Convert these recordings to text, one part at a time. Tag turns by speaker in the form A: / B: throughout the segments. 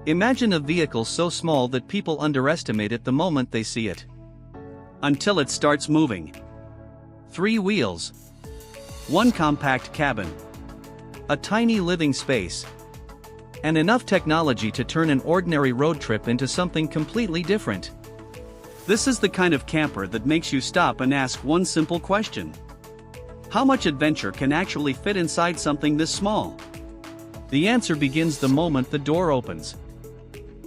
A: Imagine a vehicle so small that people underestimate it the moment they see it. Until it starts moving. 3 wheels. 1 compact cabin. A tiny living space. And enough technology to turn an ordinary road trip into something completely different. This is the kind of camper that makes you stop and ask one simple question. How much adventure can actually fit inside something this small? The answer begins the moment the door opens.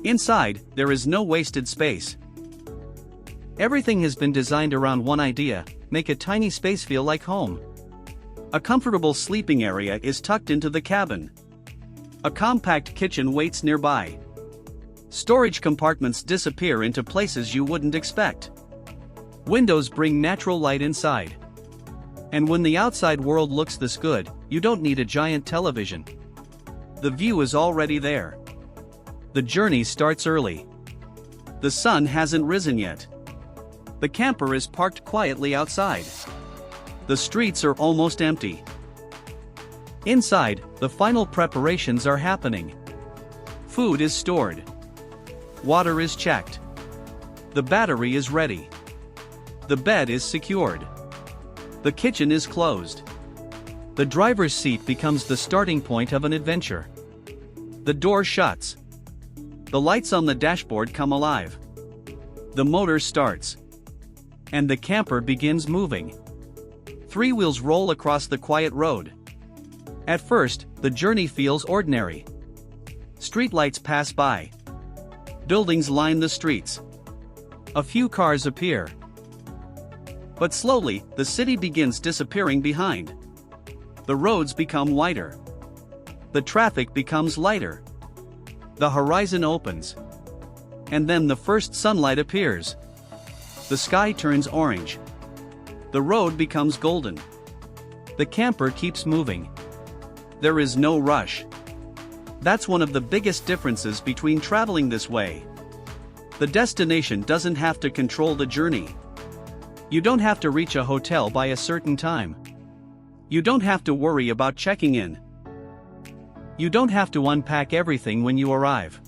A: Inside, there is no wasted space. Everything has been designed around one idea: make a tiny space feel like home. A comfortable sleeping area is tucked into the cabin. A compact kitchen waits nearby. Storage compartments disappear into places you wouldn't expect. Windows bring natural light inside. And when the outside world looks this good, you don't need a giant television. The view is already there. The journey starts early. The sun hasn't risen yet. The camper is parked quietly outside. The streets are almost empty. Inside, the final preparations are happening. Food is stored. Water is checked. The battery is ready. The bed is secured. The kitchen is closed. The driver's seat becomes the starting point of an adventure. The door shuts. The lights on the dashboard come alive. The motor starts. And the camper begins moving. 3 wheels roll across the quiet road. At first, the journey feels ordinary. Streetlights pass by. Buildings line the streets. A few cars appear. But slowly, the city begins disappearing behind. The roads become wider. The traffic becomes lighter. The horizon opens. And then the first sunlight appears. The sky turns orange. The road becomes golden. The camper keeps moving. There is no rush. That's one of the biggest differences between traveling this way. The destination doesn't have to control the journey. You don't have to reach a hotel by a certain time. You don't have to worry about checking in. You don't have to unpack everything when you arrive.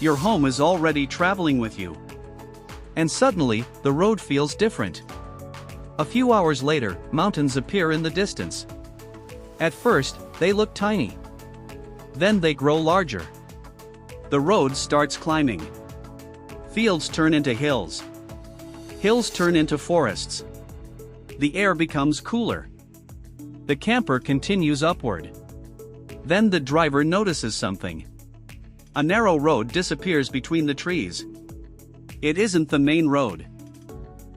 A: Your home is already traveling with you. And suddenly, the road feels different. A few hours later, mountains appear in the distance. At first, they look tiny. Then they grow larger. The road starts climbing. Fields turn into hills. Hills turn into forests. The air becomes cooler. The camper continues upward. Then the driver notices something. A narrow road disappears between the trees. It isn't the main road.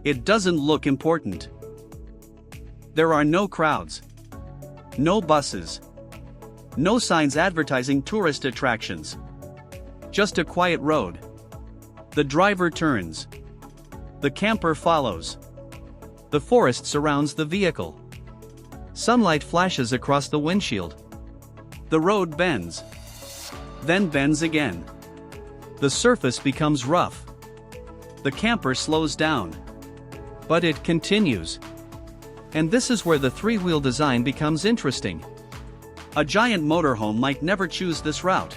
A: It doesn't look important. There are no crowds. No buses. No signs advertising tourist attractions. Just a quiet road. The driver turns. The camper follows. The forest surrounds the vehicle. Sunlight flashes across the windshield. The road bends. Then bends again. The surface becomes rough. The camper slows down. But it continues. And this is where the 3-wheel design becomes interesting. A giant motorhome might never choose this route.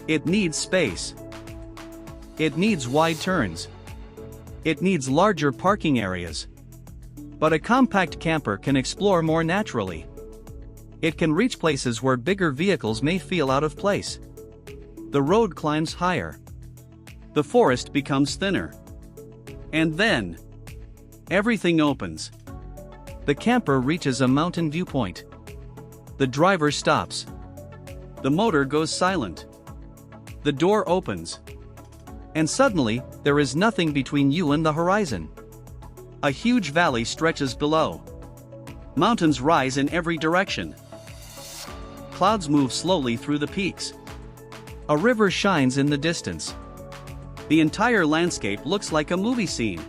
A: It needs space. It needs wide turns. It needs larger parking areas. But a compact camper can explore more naturally. It can reach places where bigger vehicles may feel out of place. The road climbs higher. The forest becomes thinner. And then, everything opens. The camper reaches a mountain viewpoint. The driver stops. The motor goes silent. The door opens. And suddenly, there is nothing between you and the horizon. A huge valley stretches below. Mountains rise in every direction. Clouds move slowly through the peaks. A river shines in the distance. The entire landscape looks like a movie scene.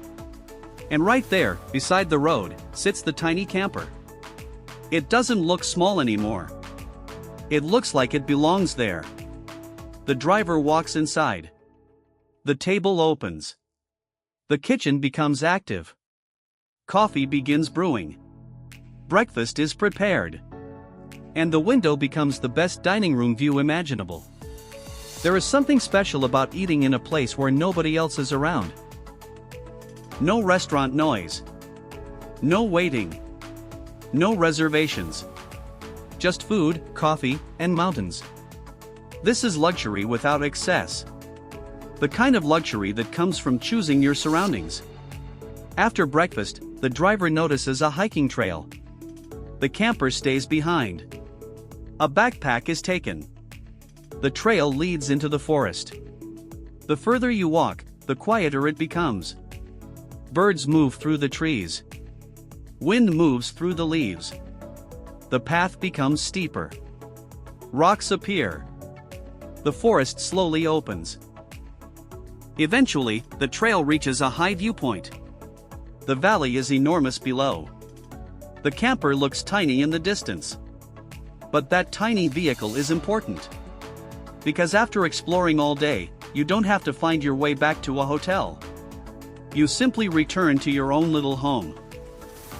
A: And right there, beside the road, sits the tiny camper. It doesn't look small anymore. It looks like it belongs there. The driver walks inside. The table opens. The kitchen becomes active. Coffee begins brewing. Breakfast is prepared. And the window becomes the best dining room view imaginable. There is something special about eating in a place where nobody else is around. No restaurant noise. No waiting. No reservations. Just food, coffee, and mountains. This is luxury without excess. The kind of luxury that comes from choosing your surroundings. After breakfast, the driver notices a hiking trail. The camper stays behind. A backpack is taken. The trail leads into the forest. The further you walk, the quieter it becomes. Birds move through the trees. Wind moves through the leaves. The path becomes steeper. Rocks appear. The forest slowly opens. Eventually, the trail reaches a high viewpoint. The valley is enormous below. The camper looks tiny in the distance. But that tiny vehicle is important. Because after exploring all day, you don't have to find your way back to a hotel. You simply return to your own little home.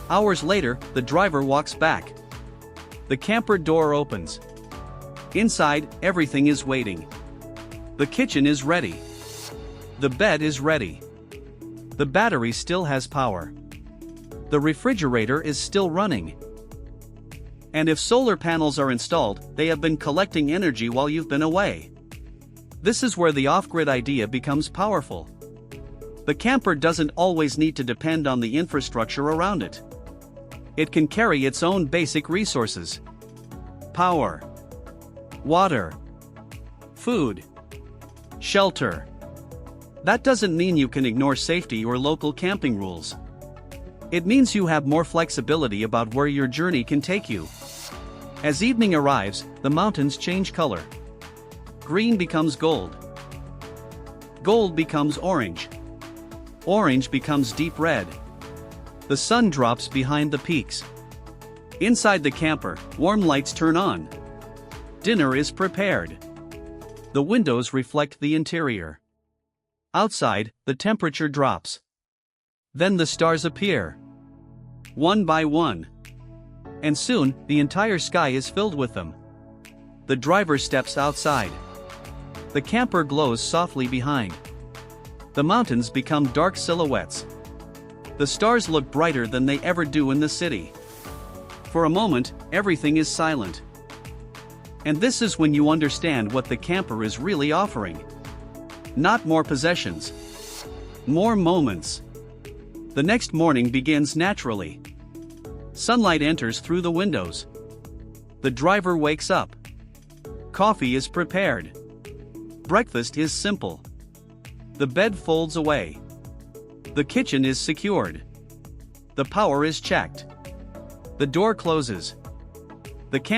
A: Hours later, the driver walks back. The camper door opens. Inside, everything is waiting. The kitchen is ready. The bed is ready. The battery still has power. The refrigerator is still running. And if solar panels are installed, they have been collecting energy while you've been away. This is where the off-grid idea becomes powerful. The camper doesn't always need to depend on the infrastructure around it. It can carry its own basic resources. Power. Water. Food. Shelter. That doesn't mean you can ignore safety or local camping rules. It means you have more flexibility about where your journey can take you. As evening arrives, the mountains change color. Green becomes gold. Gold becomes orange. Orange becomes deep red. The sun drops behind the peaks. Inside the camper, warm lights turn on. Dinner is prepared. The windows reflect the interior. Outside, the temperature drops. Then the stars appear. One by one. And soon, the entire sky is filled with them. The driver steps outside. The camper glows softly behind. The mountains become dark silhouettes. The stars look brighter than they ever do in the city. For a moment, everything is silent. And this is when you understand what the camper is really offering. Not more possessions. More moments. The next morning begins naturally. Sunlight enters through the windows. The driver wakes up. Coffee is prepared. Breakfast is simple. The bed folds away. The kitchen is secured. The power is checked. The door closes. The camper